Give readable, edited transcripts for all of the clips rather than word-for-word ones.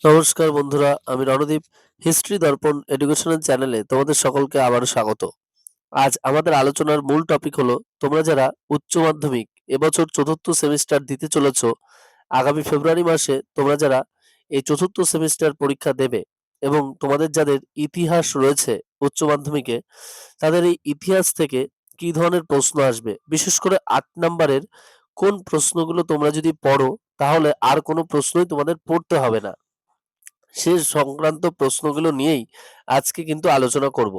নমস্কার বন্ধুরা, আমি রণদীপ। হিস্ট্রি দর্পণ এডুকেশনাল চ্যানেলে তোমাদের সকলকে আবারও স্বাগত। আজ আমাদের আলোচনার মূল টপিক হলো, তোমরা যারা উচ্চ মাধ্যমিক এবছর চতুর্থ সেমিস্টার দিতে চলেছ, আগামী ফেব্রুয়ারি মাসে তোমরা যারা এই চতুর্থ সেমিস্টার পরীক্ষা দেবে এবং তোমাদের যাদের ইতিহাস রয়েছে উচ্চ মাধ্যমিকে, তাদের এই ইতিহাস থেকে কি ধরনের প্রশ্ন আসবে, বিশেষ করে 8 নম্বরের কোন প্রশ্নগুলো তোমরা যদি পড়ো তাহলে আর কোনো প্রশ্নই তোমাদের পড়তে হবে না, সে সংক্রান্ত প্রশ্নগুলো নিয়েই আজকে কিন্তু আলোচনা করব।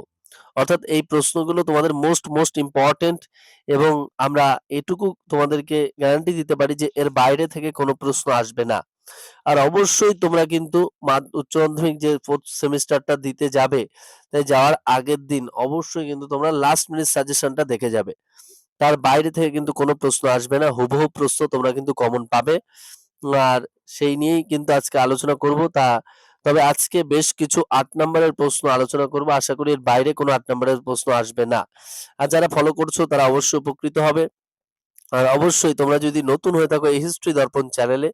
অর্থাৎ এই প্রশ্নগুলো তোমাদের মোস্ট ইম্পর্টেন্ট, এবং আমরা এটুকু তোমাদেরকে গ্যারান্টি দিতে পারি যে এর বাইরে থেকে কোনো প্রশ্ন আসবে না। আর অবশ্যই তোমরা কিন্তু উচ্চ মাধ্যমিক যে ফোর্থ সেমিস্টারটা দিতে যাবে, তাই যাওয়ার আগের দিন অবশ্যই কিন্তু তোমরা লাস্ট মিনিট সাজেশনটা দেখে যাবে। তার বাইরে থেকে কিন্তু কোনো প্রশ্ন আসবে না, হুবহু প্রশ্ন তোমরা কিন্তু কমন পাবে। আর সেই নিয়েই কিন্তু আজকে আলোচনা করব। তবে আজকে বেশ কিছু 8 নম্বরের প্রশ্ন আলোচনা করব, আশা করি এর বাইরে কোনো 8 নম্বরের প্রশ্ন আসবে না। আর যারা ফলো করছো তারা অবশ্যই উপকৃত হবে। আর অবশ্যই তোমরা যদি নতুন হয়ে থাকো এই হিস্ট্রি দর্পণ চ্যানেলে,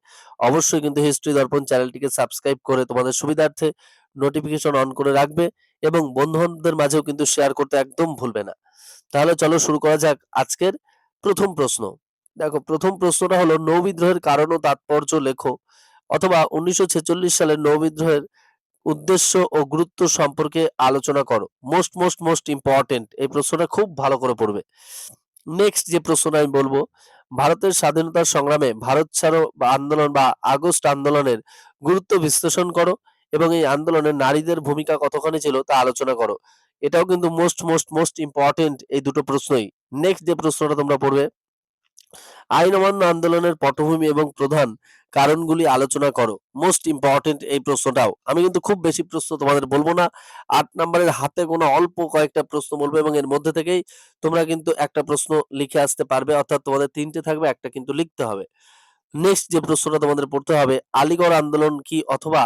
অবশ্যই কিন্তু হিস্ট্রি দর্পণ চ্যানেলটিকে সাবস্ক্রাইব করে তোমাদের সুবিধার্থে নোটিফিকেশন অন করে রাখবে, এবং বন্ধু বান্ধবদের মাঝেও কিন্তু শেয়ার করতে একদম ভুলবে না। তাহলে চলো শুরু করা যাক আজকের প্রথম প্রশ্ন। দেখো, প্রথম প্রশ্নটা হলো, নৌবিদ্রোহের কারণ ও তাৎপর্য লেখো, অথবা 1946 সালের নৌবিদ্রোহের উদ্দেশ্য ও গুরুত্ব সম্পর্কে আলোচনা করো। মোস্ট ইম্পর্টেন্ট, এই প্রশ্নটা খুব ভালো করে পড়বে। নেক্সট যে প্রশ্নটা আমি বলবো, ভারতের স্বাধীনতার সংগ্রামে ভারত ছাড়ো বা আন্দোলন বা আগস্ট আন্দোলনের গুরুত্ব বিশ্লেষণ করো, এবং এই আন্দোলনে নারীদের ভূমিকা কতখানি ছিল তা আলোচনা করো। এটাও কিন্তু মোস্ট ইম্পর্টেন্ট, এই দুটো প্রশ্নই। নেক্সট যে প্রশ্নটা তোমরা পড়বে, আইন অমান্য আন্দোলনের পটভূমি এবং প্রধান কারণগুলি আলোচনা করো। মোস্ট ইম্পর্টেন্ট এই প্রশ্নটাও। আমি কিন্তু খুব বেশি প্রশ্ন তোমাদের বলবো না, 8 নম্বরের হাতে কোনো অল্প কয়েকটা প্রশ্ন বলবো, এবং এর মধ্যে থেকেই তোমরা কিন্তু একটা প্রশ্ন লিখে আসতে পারবে, অর্থাৎ তোমাদের 3টে থাকবে, একটা কিন্তু লিখতে হবে। নেক্সট যে প্রশ্নটা তোমাদের পড়তে হবে, আলিগড় আন্দোলন কি, অথবা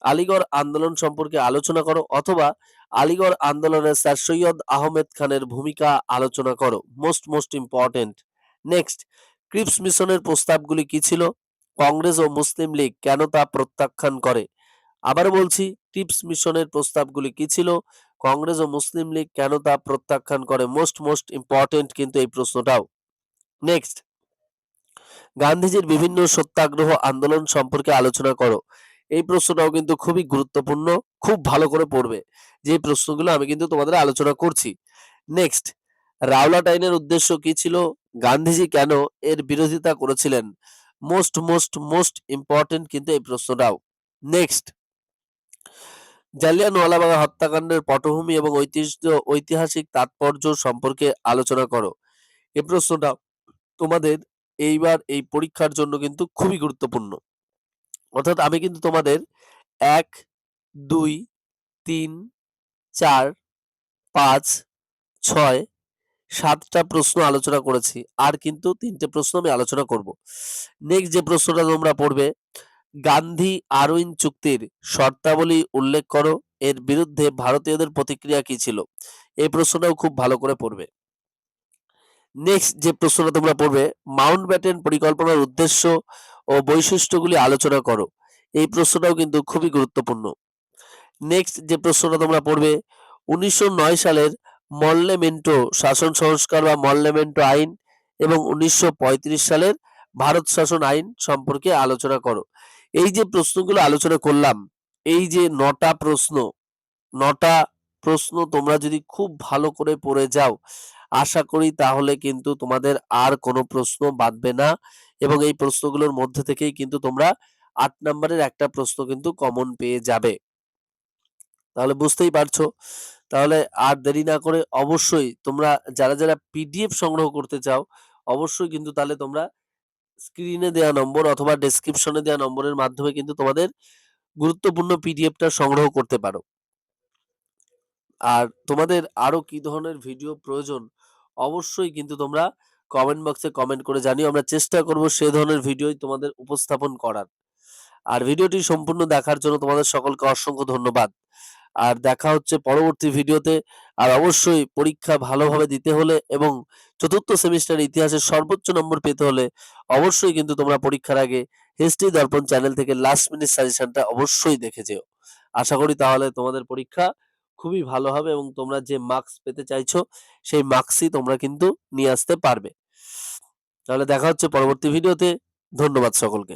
আলিগড় আন্দোলন সম্পর্কে আলোচনা করো, অথবা আলিগড় আন্দোলনে স্যার সৈয়দ আহমেদ খানের ভূমিকা আলোচনা করো। Most important. নেক্সট, ক্রিপস মিশনের প্রস্তাবগুলি কি ছিল, কংগ্রেস ও মুসলিম লীগ কেন তা প্রত্যাখ্যান করে। আবার বলছি, ক্রিপস মিশনের প্রস্তাবগুলি কি ছিল, কংগ্রেস ও মুসলিম লীগ কেন তা প্রত্যাখ্যান করে। মোস্ট ইম্পর্টেন্ট কিন্তু এই প্রশ্নটাও। নেক্সট, গান্ধীজির বিভিন্ন সত্যাগ্রহ আন্দোলন সম্পর্কে আলোচনা করো। এই প্রশ্নটাও কিন্তু খুবই গুরুত্বপূর্ণ, খুব ভালো করে পড়বে, যে প্রশ্নগুলো আমি কিন্তু তোমাদের আলোচনা করছি। নেক্সট, রাওলাট আইনের উদ্দেশ্য কি ছিল, গান্ধীজি কেন এর বিরোধিতা করেছিলেন। মোস্ট ইম্পর্টেন্ট কিন্তু এই প্রশ্নটাও। নেক্সট, জালিয়ানওয়ালাবাগ হত্যাকাণ্ডের পটভূমি এবং ঐতিহাসিক তাৎপর্য সম্পর্কে আলোচনা করো। এই প্রশ্নটা তোমাদের এইবার এই পরীক্ষার জন্য কিন্তু খুবই গুরুত্বপূর্ণ। অর্থাৎ আমি কিন্তু তোমাদের 1, 2, 3, 4, 5, 6, 7টা প্রশ্ন আলোচনা করেছি, আর কিন্তু 3টে প্রশ্ন আমি আলোচনা করব। নেক্সট যে প্রশ্নটা তোমরা পড়বে, গান্ধী আরউইন চুক্তির শর্তাবলী উল্লেখ করো, এর বিরুদ্ধে ভারতীয়দের প্রতিক্রিয়া কি ছিল। এই প্রশ্নটাও খুব ভালো করে পড়বে। নেক্সট যে প্রশ্নটা তোমরা পড়বে, মাউন্টব্যাটেন পরিকল্পনার উদ্দেশ্য ও বৈশিষ্ট্যগুলি আলোচনা করো। এই প্রশ্নটাও কিন্তু খুবই গুরুত্বপূর্ণ। নেক্সট যে প্রশ্নটা তোমরা পড়বে, 1909 সালের মল্লেমেন্টো শাসন সংস্কার বা মল্লেমেন্টো আইন এবং 1935 সালের ভারত শাসন আইন সম্পর্কে আলোচনা করো। এই যে প্রশ্নগুলো আলোচনা করলাম, এই যে 9টা প্রশ্ন তোমরা যদি খুব ভালো করে পড়ে যাও, আশা করি তাহলে কিন্তু তোমাদের আর কোনো প্রশ্ন বাদবে না, এবং এই প্রশ্নগুলোর মধ্যে থেকেই কিন্তু তোমরা 8 নম্বরের একটা প্রশ্ন কিন্তু কমন পেয়ে যাবে। তাহলে বুঝতেই পারছো। তাহলে আর দেরি না করে অবশ্যই তোমরা যারা পিডিএফ সংগ্রহ করতে চাও, অবশ্যই কিন্তু তাহলে তোমরা স্ক্রিনে দেওয়া নম্বর অথবা ডেসক্রিপশনে দেওয়া নম্বরের মাধ্যমে কিন্তু তোমাদের গুরুত্বপূর্ণ পিডিএফটা সংগ্রহ করতে পারো। আর তোমাদের আরো কি ধরনের ভিডিও প্রয়োজন, অবশ্যই কিন্তু তোমরা কমেন্ট বক্সে কমেন্ট করে জানিও। আমরা চেষ্টা করব সে ধরনের ভিডিওই তোমাদের উপস্থাপন করার। আর ভিডিওটি সম্পূর্ণ দেখার জন্য তোমাদের সকলকে অসংখ্য ধন্যবাদ। আর দেখা হচ্ছে পরবর্তী ভিডিওতে। আর অবশ্যই পরীক্ষা ভালোভাবে দিতে হলে এবং চতুর্থ সেমিস্টার ইতিহাসের সর্বোচ্চ নম্বর পেতে হলে অবশ্যই কিন্তু তোমরা পরীক্ষার আগে হিস্ট্রি দর্পণ চ্যানেল থেকে লাস্ট মিনিট সাজেশনটা অবশ্যই দেখে যেও। আশা করি তাহলে তোমাদের পরীক্ষা খুবই ভালো হবে এবং তোমরা যে মার্কস পেতে চাইছো সেই মার্কসই তোমরা কিন্তু নিয়ে আসতে পারবে। তাহলে দেখা হচ্ছে পরবর্তী ভিডিওতে। ধন্যবাদ সকলকে।